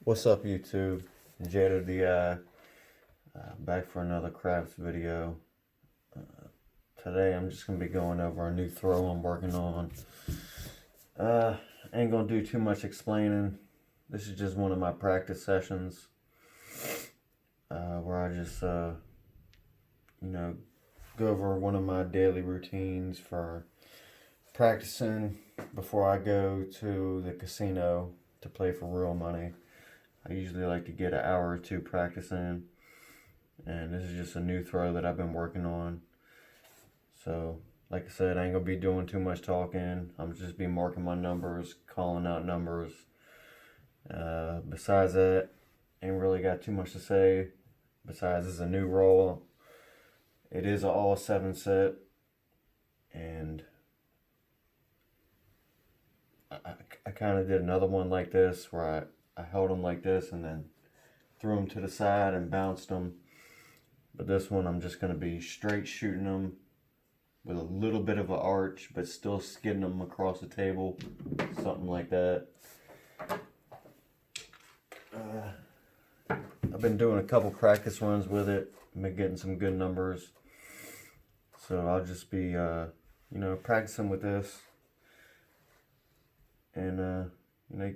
What's up, YouTube? Jaido DI, back for another craps video. Today I'm just going to be going over a new throw I'm working on. Ain't going to do too much explaining. This is just one of my practice sessions where I just, go over one of my daily routines for practicing before I go to the casino to play for real money. I usually like to get an hour or two practicing, and this is just a new throw that I've been working on. So, like I said, I ain't gonna be doing too much talking. I'm just be marking my numbers, calling out numbers. Besides that, ain't really got too much to say. Besides, it's a new roll. It is an all 7 set, and I kind of did another one like this where I held them like this and then threw them to the side and bounced them. But this one I'm just going to be straight shooting them with a little bit of an arch, but still skidding them across the table, something like that. I've been doing a couple practice runs with it. I've been getting some good numbers. So I'll just be, practicing with this. And, you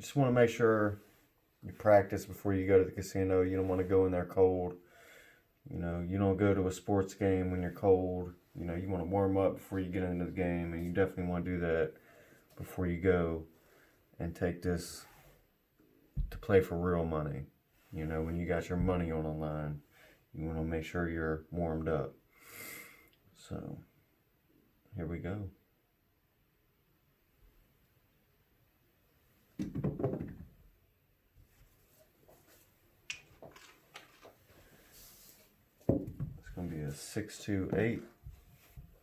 just want to make sure you practice before you go to the casino. You don't want to go in there cold. You don't go to a sports game when you're cold. You want to warm up before you get into the game, and you definitely want to do that before you go and take this to play for real money. When you got your money on the line, you want to make sure you're warmed up. So, here we go. It's going to be a 6-2-8.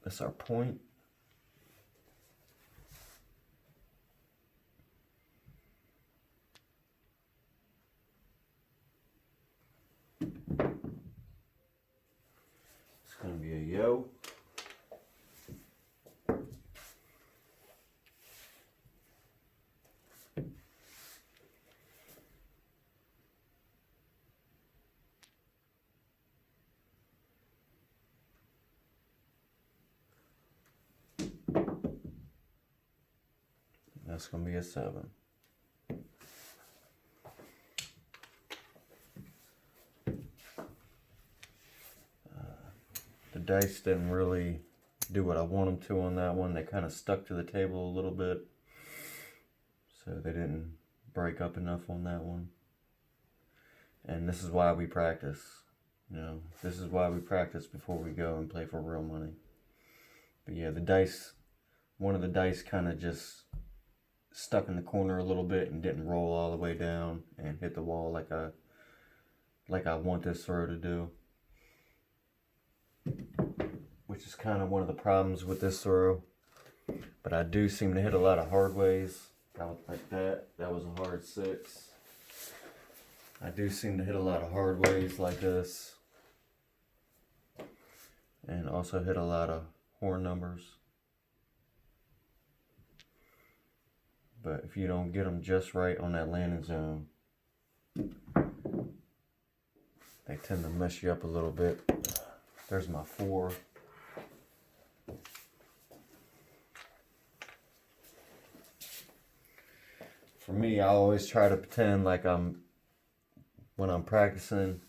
That's our point. It's going to be a yo. That's going to be a 7. The dice didn't really do what I want them to on that one. They kind of stuck to the table a little bit. So they didn't break up enough on that one. And this is why we practice. This is why we practice before we go and play for real money. But yeah, one of the dice kind of just stuck in the corner a little bit and didn't roll all the way down and hit the wall like I want this throw to do. Which is kind of one of the problems with this throw. But I do seem to hit a lot of hardways. Like that. That was a hard 6. I do seem to hit a lot of hardways like this. And also hit a lot of horn numbers. But if you don't get them just right on that landing zone, they tend to mess you up a little bit. There's my 4. For me, I always try to pretend like when I'm practicing,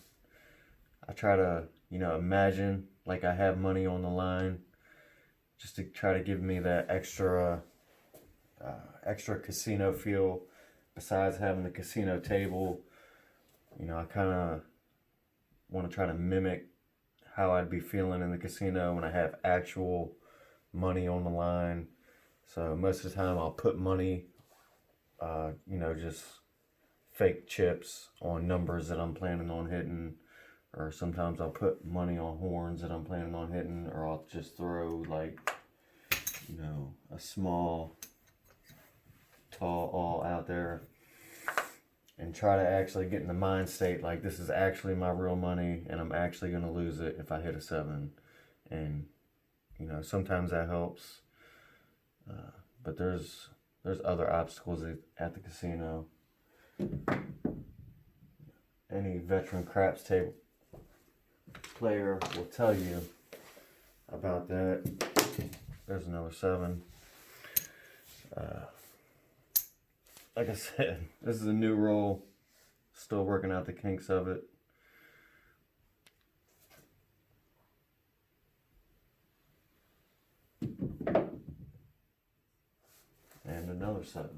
I try to, imagine like I have money on the line, just to try to give me that extra casino feel. Besides having the casino table, I kind of want to try to mimic how I'd be feeling in the casino when I have actual money on the line. So most of the time I'll put money, just fake chips on numbers that I'm planning on hitting, or sometimes I'll put money on horns that I'm planning on hitting, or I'll just throw like, a small tall all out there and try to actually get in the mind state like this is actually my real money and I'm actually going to lose it if I hit a 7. And sometimes that helps, but there's other obstacles at the casino. any veteran craps table player will tell you about that. There's another 7. Like I said, this is a new roll. Still working out the kinks of it. And another 7.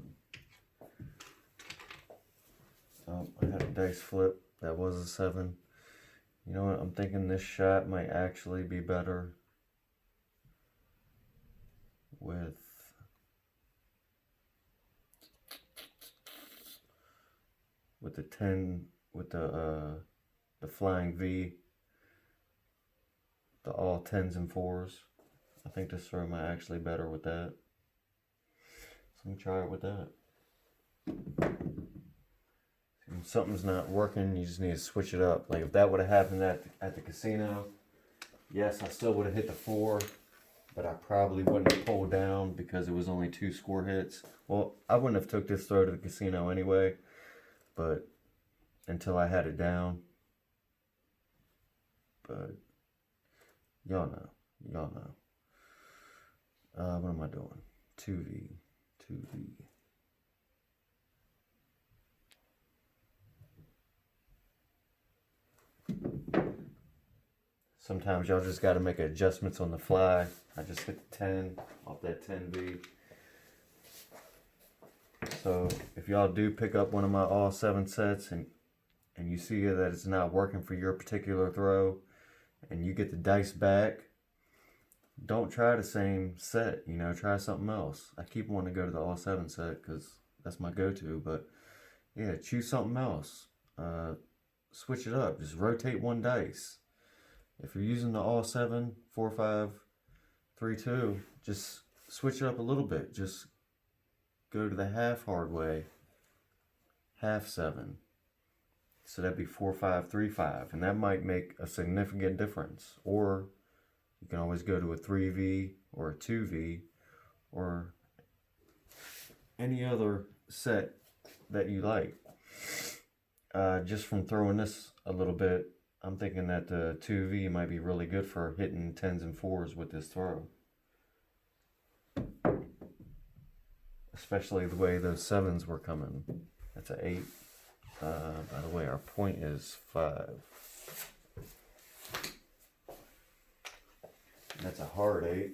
Oh, I had a dice flip. That was a 7. You know what? I'm thinking this shot might actually be better with the 10, with the flying V, the all 10s and 4s. I think this throw might actually be better with that. So I'm gonna try it with that. If something's not working, you just need to switch it up. Like if that would have happened at the casino, yes, I still would have hit the 4, but I probably wouldn't have pulled down because it was only 2 score hits. Well, I wouldn't have took this throw to the casino anyway, but until I had it down. But y'all know. What am I doing? 2V. Sometimes y'all just got to make adjustments on the fly. I just hit the 10 off that 10V. So if y'all do pick up one of my all 7 sets and you see that it's not working for your particular throw and you get the dice back, don't try the same set, you know, try something else. I keep wanting to go to the all 7 set because that's my go-to, but yeah, choose something else. Switch it up, just rotate one dice. If you're using the all 7, 4, 5, 3, 2, just switch it up a little bit. Just go to the half hard way, half 7. So that'd be 4, 5, 3, 5, and that might make a significant difference. Or you can always go to a 3V or a 2V or any other set that you like. Just from throwing this a little bit, I'm thinking that the 2V might be really good for hitting 10s and 4s with this throw. Especially the way those 7s were coming. That's an 8. By the way, our point is 5. That's a hard 8.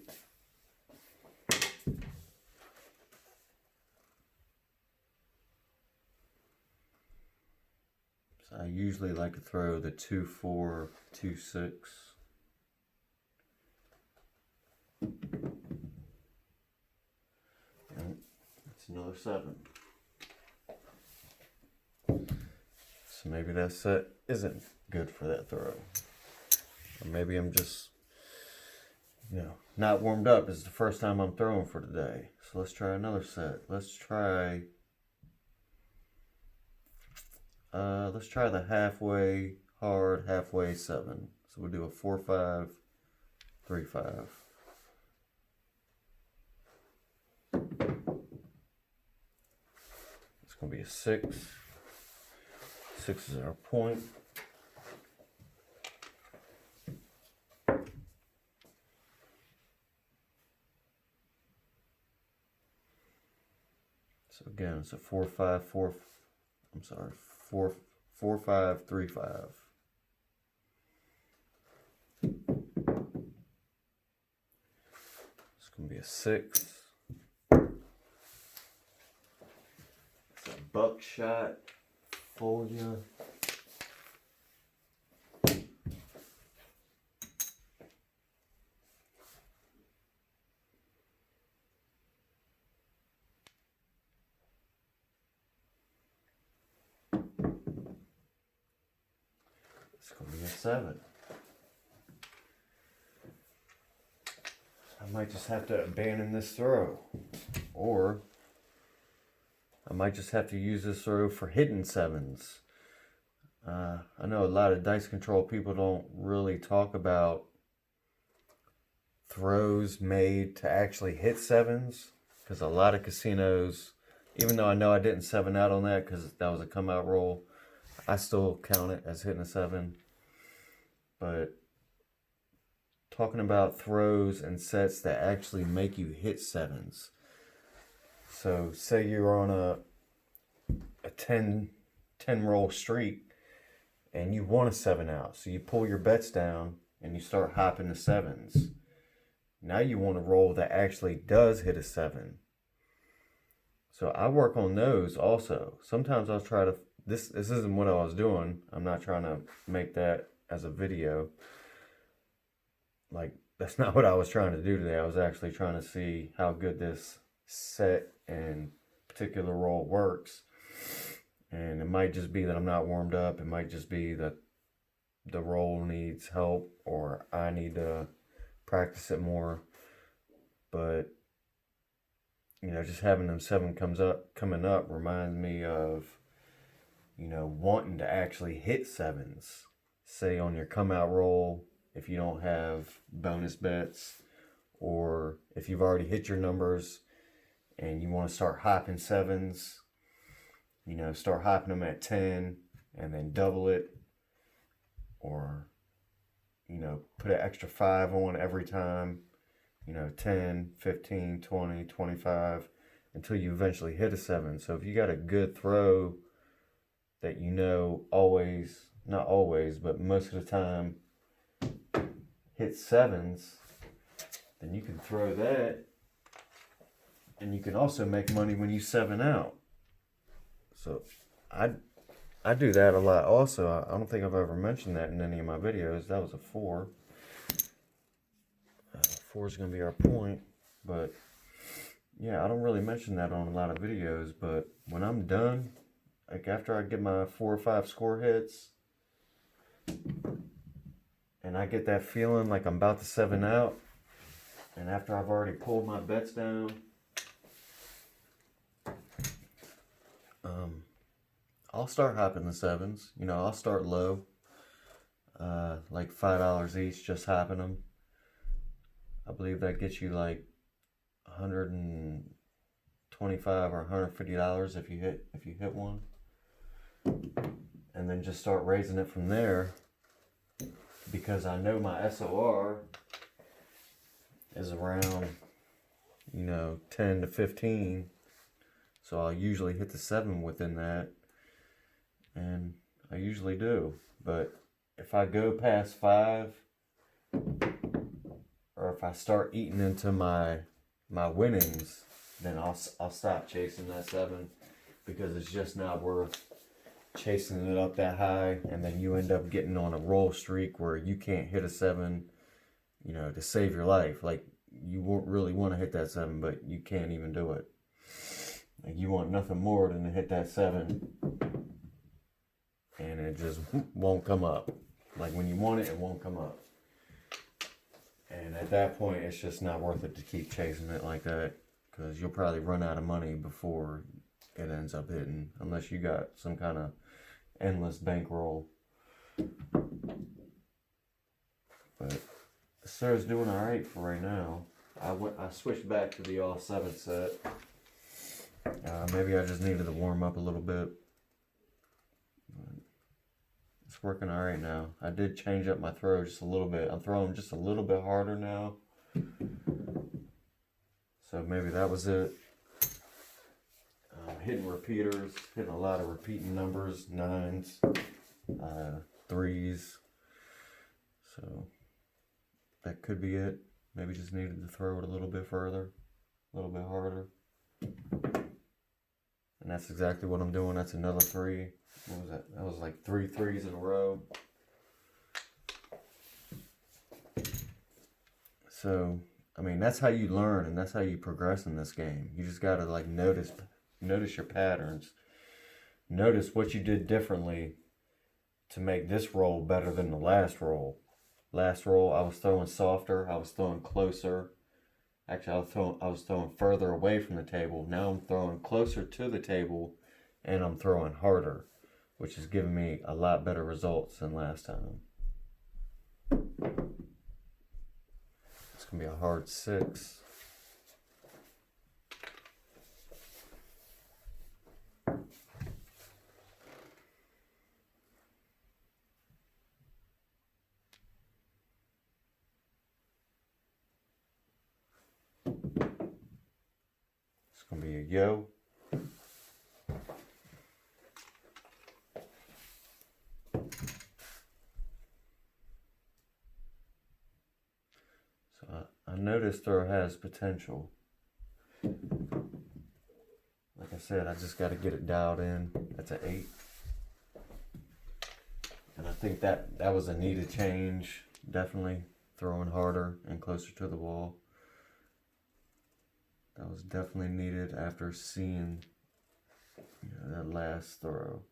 So I usually like to throw the 2, 4, 2, 6. And that's another 7. So maybe that set isn't good for that throw. Or maybe I'm just, not warmed up. This is the first time I'm throwing for today. So let's try another set. Let's try the halfway hard, halfway 7. So we'll do a 4, 5, 3, 5. It's going to be a 6. 6 is our point. So again, it's a 4, 5, 4. I'm sorry, 4, 4, 5, 3, 5. It's going to be a 6. It's a buckshot folia. It's going to be a 7. I might just have to abandon this throw. Or I might just have to use this throw for hidden 7s. I know a lot of dice control people don't really talk about throws made to actually hit 7s. Because a lot of casinos, even though I know I didn't 7 out on that because that was a come out roll, I still count it as hitting a 7. But talking about throws and sets that actually make you hit 7s. So say you're on a 10 roll streak and you want a 7 out. So you pull your bets down and you start hopping the 7s. Now you want a roll that actually does hit a 7. So I work on those also. Sometimes I'll try to, this isn't what I was doing. I'm not trying to make that as a video. Like, that's not what I was trying to do today. I was actually trying to see how good this set and particular roll works. And it might just be that I'm not warmed up. It might just be that the roll needs help or I need to practice it more. But you know, just having them 7 coming up reminds me of, you know, wanting to actually hit 7s. Say on your come out roll, if you don't have bonus bets, or if you've already hit your numbers and you want to start hopping 7s, you know, start hopping them at 10 and then double it, or, you know, put an extra 5 on every time, you know, 10, 15, 20, 25, until you eventually hit a 7. So if you got a good throw that you know always, not always, but most of the time hit 7s, then you can throw that, and you can also make money when you 7 out. So I do that a lot also. I don't think I've ever mentioned that in any of my videos. That was a 4. 4 is going to be our point, but yeah, I don't really mention that on a lot of videos. But when I'm done, like after I get my 4 or 5 score hits and I get that feeling like I'm about to 7 out, and after I've already pulled my bets down, I'll start hopping the 7s. You know, I'll start low, like $5 each, just hopping them. I believe that gets you like $125 or $150 if you hit one, and then just start raising it from there. Because I know my SOR is around, you know, 10 to 15, so I'll usually hit the 7 within that, and I usually do. But if I go past 5, or if I start eating into my winnings, then I'll stop chasing that 7, because it's just not worth chasing it up that high, and then you end up getting on a roll streak where you can't hit a 7, you know, to save your life. Like, you won't really want to hit that 7, but you can't even do it. Like, you want nothing more than to hit that 7, and it just won't come up. Like, when you want it, it won't come up. And at that point, it's just not worth it to keep chasing it like that, because you'll probably run out of money before it ends up hitting, unless you got some kind of endless bankroll. But Sir's doing all right for right now. I switched back to the all 7 set. Maybe I just needed to warm up a little bit. It's working all right now. I did change up my throw just a little bit. I'm throwing just a little bit harder now. So maybe that was it. Hitting repeaters, hitting a lot of repeating numbers, 9s, 3s. So that could be it. Maybe just needed to throw it a little bit further, a little bit harder. And that's exactly what I'm doing. That's another 3. What was that? That was like 3 3s in a row. So, I mean, that's how you learn, and that's how you progress in this game. You just gotta like notice your patterns. Notice what you did differently to make this roll better than the last roll. Last roll, I was throwing softer. I was throwing closer. Actually, I was throwing further away from the table. Now I'm throwing closer to the table, and I'm throwing harder, which is giving me a lot better results than last time. It's going to be a hard 6. going to be a yo. So I noticed throw has potential. Like I said, I just got to get it dialed in. That's an 8. And I think that was a needed change. Definitely throwing harder and closer to the ball. That was definitely needed after seeing that last throw.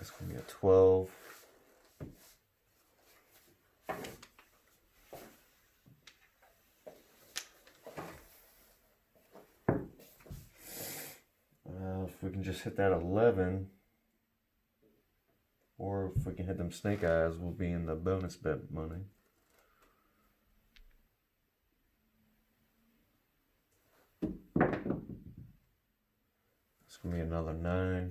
It's going to be a 12. If we can just hit that 11, or if we can hit them snake eyes, we'll be in the bonus bet money. It's going to be another 9.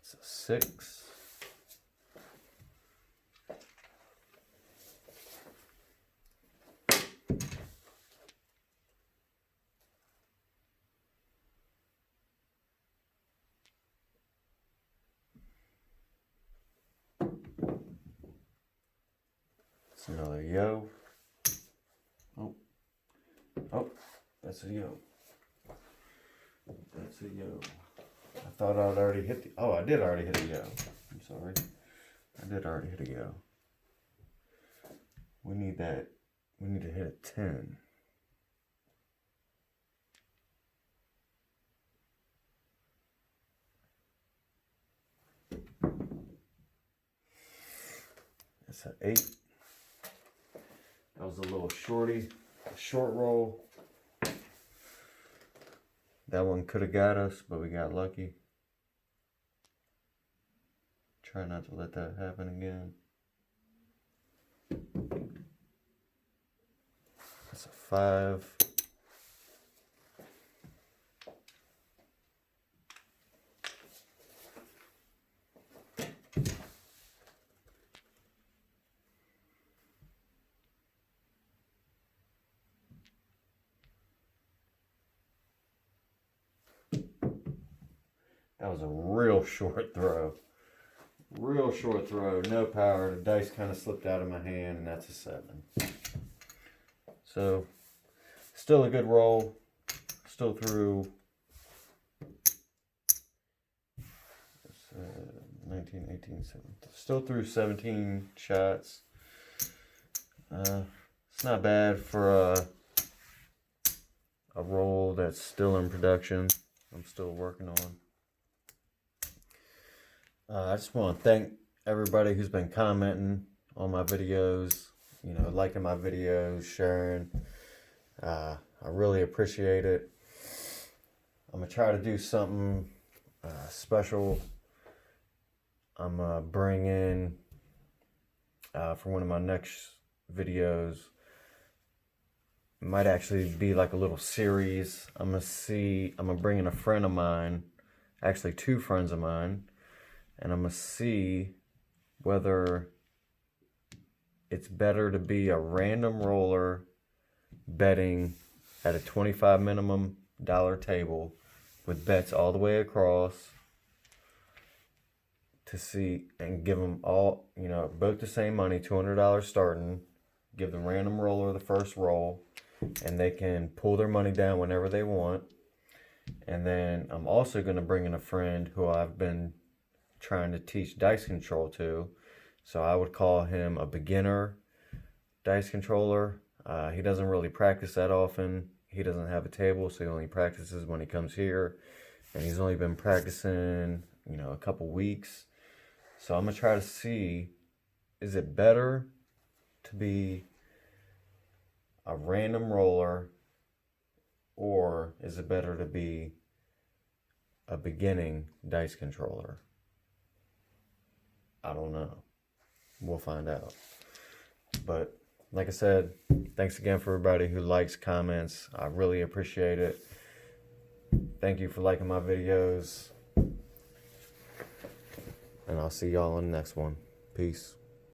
It's a 6. It's another yo. Oh, that's a yo. That's a yo. I thought I'd already hit the... Oh, I did already hit a yo. I'm sorry. I did already hit a yo. We need that. We need to hit a 10. That's an 8. That was a little shorty. A short roll. That one could have got us, but we got lucky. Try not to let that happen again. That's a 5. That was a real short throw. Real short throw, no power. The dice kind of slipped out of my hand, and that's a 7. So, still a good roll. Still through 19, 18, 17. Still through 17 shots. It's not bad for a roll that's still in production. I'm still working on. I just want to thank everybody who's been commenting on my videos, liking my videos, sharing. I really appreciate it. I'm going to try to do something special. I'm going to bring in, for one of my next videos, it might actually be like a little series. I'm going to bring in a friend of mine, actually 2 friends of mine, and I'm going to see whether it's better to be a random roller betting at a $25 minimum table with bets all the way across to see and give them all, both the same money, $200 starting, give the random roller the first roll, and they can pull their money down whenever they want. And then I'm also going to bring in a friend who I've been trying to teach dice control to. So I would call him a beginner dice controller. He doesn't really practice that often. He doesn't have a table, so he only practices when he comes here. And he's only been practicing, a couple weeks. So I'm going to try to see, is it better to be a random roller, or is it better to be a beginning dice controller? I don't know. We'll find out. But like I said, thanks again for everybody who likes, comments. I really appreciate it. Thank you for liking my videos. And I'll see y'all in the next one. Peace.